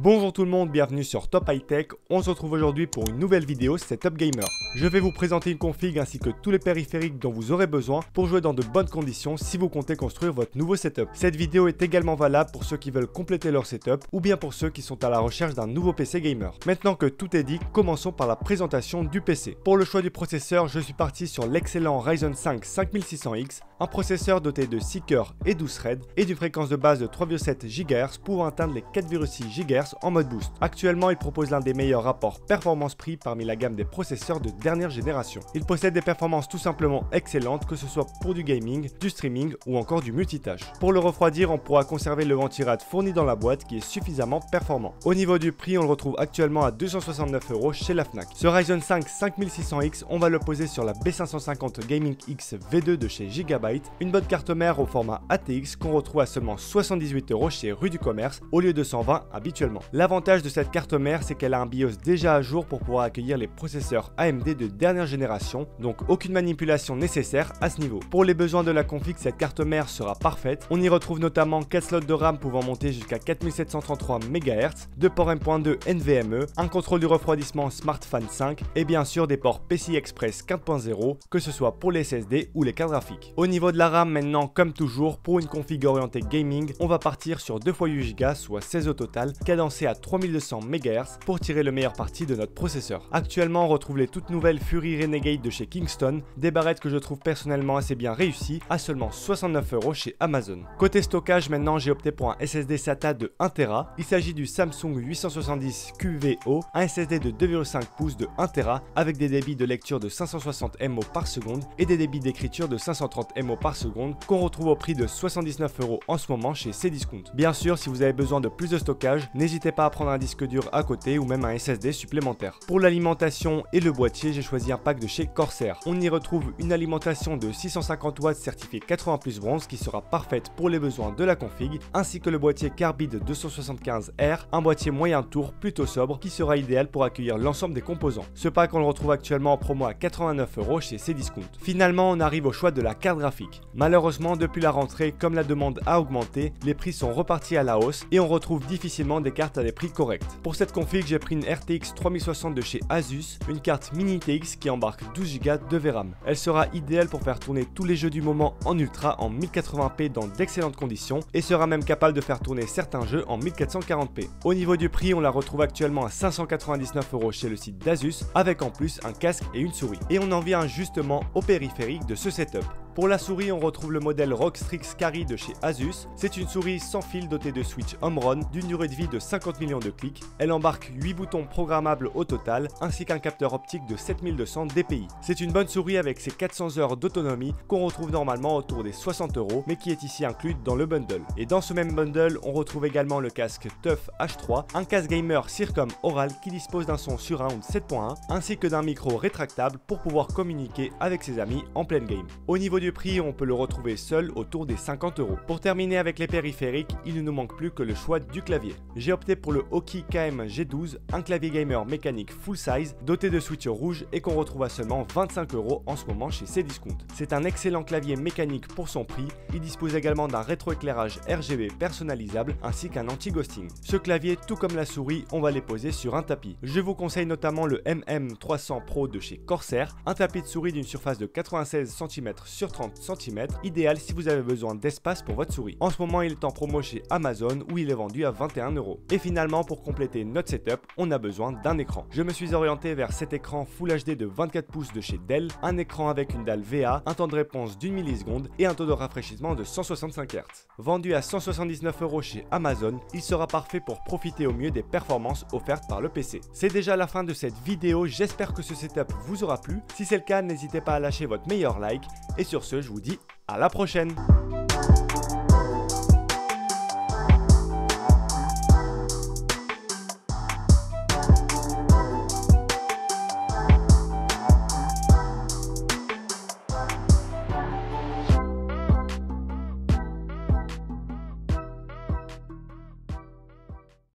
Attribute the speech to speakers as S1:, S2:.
S1: Bonjour tout le monde, bienvenue sur Top High Tech. On se retrouve aujourd'hui pour une nouvelle vidéo Setup Gamer. Je vais vous présenter une config ainsi que tous les périphériques dont vous aurez besoin pour jouer dans de bonnes conditions si vous comptez construire votre nouveau setup. Cette vidéo est également valable pour ceux qui veulent compléter leur setup ou bien pour ceux qui sont à la recherche d'un nouveau PC gamer. Maintenant que tout est dit, commençons par la présentation du PC. Pour le choix du processeur, je suis parti sur l'excellent Ryzen 5 5600X, un processeur doté de 6 cœurs et 12 threads et d'une fréquence de base de 3,7 GHz pour atteindre les 4,6 GHz en mode boost. Actuellement, il propose l'un des meilleurs rapports performance-prix parmi la gamme des processeurs de dernière génération. Il possède des performances tout simplement excellentes, que ce soit pour du gaming, du streaming ou encore du multitâche. Pour le refroidir, on pourra conserver le ventirad fourni dans la boîte qui est suffisamment performant. Au niveau du prix, on le retrouve actuellement à 269 € chez la Fnac. Ce Ryzen 5 5600X, on va le poser sur la B550 Gaming X V2 de chez Gigabyte, une bonne carte mère au format ATX qu'on retrouve à seulement 78 € chez Rue du Commerce au lieu de 120 habituellement. L'avantage de cette carte mère, c'est qu'elle a un BIOS déjà à jour pour pouvoir accueillir les processeurs AMD de dernière génération, donc aucune manipulation nécessaire à ce niveau. Pour les besoins de la config, cette carte mère sera parfaite. On y retrouve notamment 4 slots de RAM pouvant monter jusqu'à 4733 MHz, 2 ports M.2 NVMe, un contrôle du refroidissement SmartFan 5 et bien sûr des ports PCI Express 4.0, que ce soit pour les SSD ou les cartes graphiques. Au niveau de la RAM maintenant, comme toujours, pour une config orientée gaming, on va partir sur 2 x 8 Go, soit 16 au total, cadencé à 3200 MHz pour tirer le meilleur parti de notre processeur. Actuellement, on retrouve les toutes nouvelles Fury Renegade de chez Kingston, des barrettes que je trouve personnellement assez bien réussies, à seulement 69 € chez Amazon. Côté stockage, maintenant j'ai opté pour un SSD SATA de 1 Tera. Il s'agit du Samsung 870 QVO, un SSD de 2,5 pouces de 1 Tera avec des débits de lecture de 560 MO par seconde et des débits d'écriture de 530 MO par seconde qu'on retrouve au prix de 79 € en ce moment chez Cdiscount. Bien sûr, si vous avez besoin de plus de stockage, n'hésitez pas à prendre un disque dur à côté ou même un SSD supplémentaire. Pour l'alimentation et le boîtier, j'ai choisi un pack de chez Corsair. On y retrouve une alimentation de 650 watts certifiée 80+ bronze qui sera parfaite pour les besoins de la config, ainsi que le boîtier Carbide 275R, un boîtier moyen tour plutôt sobre qui sera idéal pour accueillir l'ensemble des composants. Ce pack, on le retrouve actuellement en promo à 89 € chez Cdiscount. Finalement, on arrive au choix de la carte graphique. Malheureusement, depuis la rentrée, comme la demande a augmenté, les prix sont repartis à la hausse et on retrouve difficilement des cartes à des prix corrects. Pour cette config, j'ai pris une RTX 3060 de chez Asus, une carte mini TX qui embarque 12 Go de VRAM. Elle sera idéale pour faire tourner tous les jeux du moment en ultra en 1080p dans d'excellentes conditions et sera même capable de faire tourner certains jeux en 1440p. Au niveau du prix, on la retrouve actuellement à 599 € chez le site d'Asus avec en plus un casque et une souris. Et on en vient justement au périphérique de ce setup. Pour la souris, on retrouve le modèle ROG Strix Carry de chez Asus. C'est une souris sans fil dotée de switch home run d'une durée de vie de 50 millions de clics. Elle embarque 8 boutons programmables au total ainsi qu'un capteur optique de 7200 dpi. C'est une bonne souris avec ses 400 heures d'autonomie qu'on retrouve normalement autour des 60 € mais qui est ici inclus dans le bundle. Et dans ce même bundle, on retrouve également le casque TUF H3, un casque gamer Circom Oral qui dispose d'un son surround 7.1 ainsi que d'un micro rétractable pour pouvoir communiquer avec ses amis en pleine game. Au niveau du prix, on peut le retrouver seul autour des 50 €. Pour terminer avec les périphériques, il ne nous manque plus que le choix du clavier. J'ai opté pour le Aukey KM G12, un clavier gamer mécanique full size doté de switch rouge et qu'on retrouve à seulement 25 € en ce moment chez Cdiscount. C'est un excellent clavier mécanique pour son prix. Il dispose également d'un rétroéclairage RGB personnalisable ainsi qu'un anti-ghosting. Ce clavier, tout comme la souris, on va les poser sur un tapis. Je vous conseille notamment le MM300 Pro de chez Corsair, un tapis de souris d'une surface de 96 cm sur 30 cm, idéal si vous avez besoin d'espace pour votre souris. En ce moment, il est en promo chez Amazon où il est vendu à 21 €. Et finalement, pour compléter notre setup, on a besoin d'un écran. Je me suis orienté vers cet écran Full HD de 24 pouces de chez Dell, un écran avec une dalle VA, un temps de réponse d'1 milliseconde et un taux de rafraîchissement de 165 Hz. Vendu à 179 € chez Amazon, il sera parfait pour profiter au mieux des performances offertes par le PC. C'est déjà la fin de cette vidéo, j'espère que ce setup vous aura plu. Si c'est le cas, n'hésitez pas à lâcher votre meilleur like et sur ce, je vous dis à la prochaine.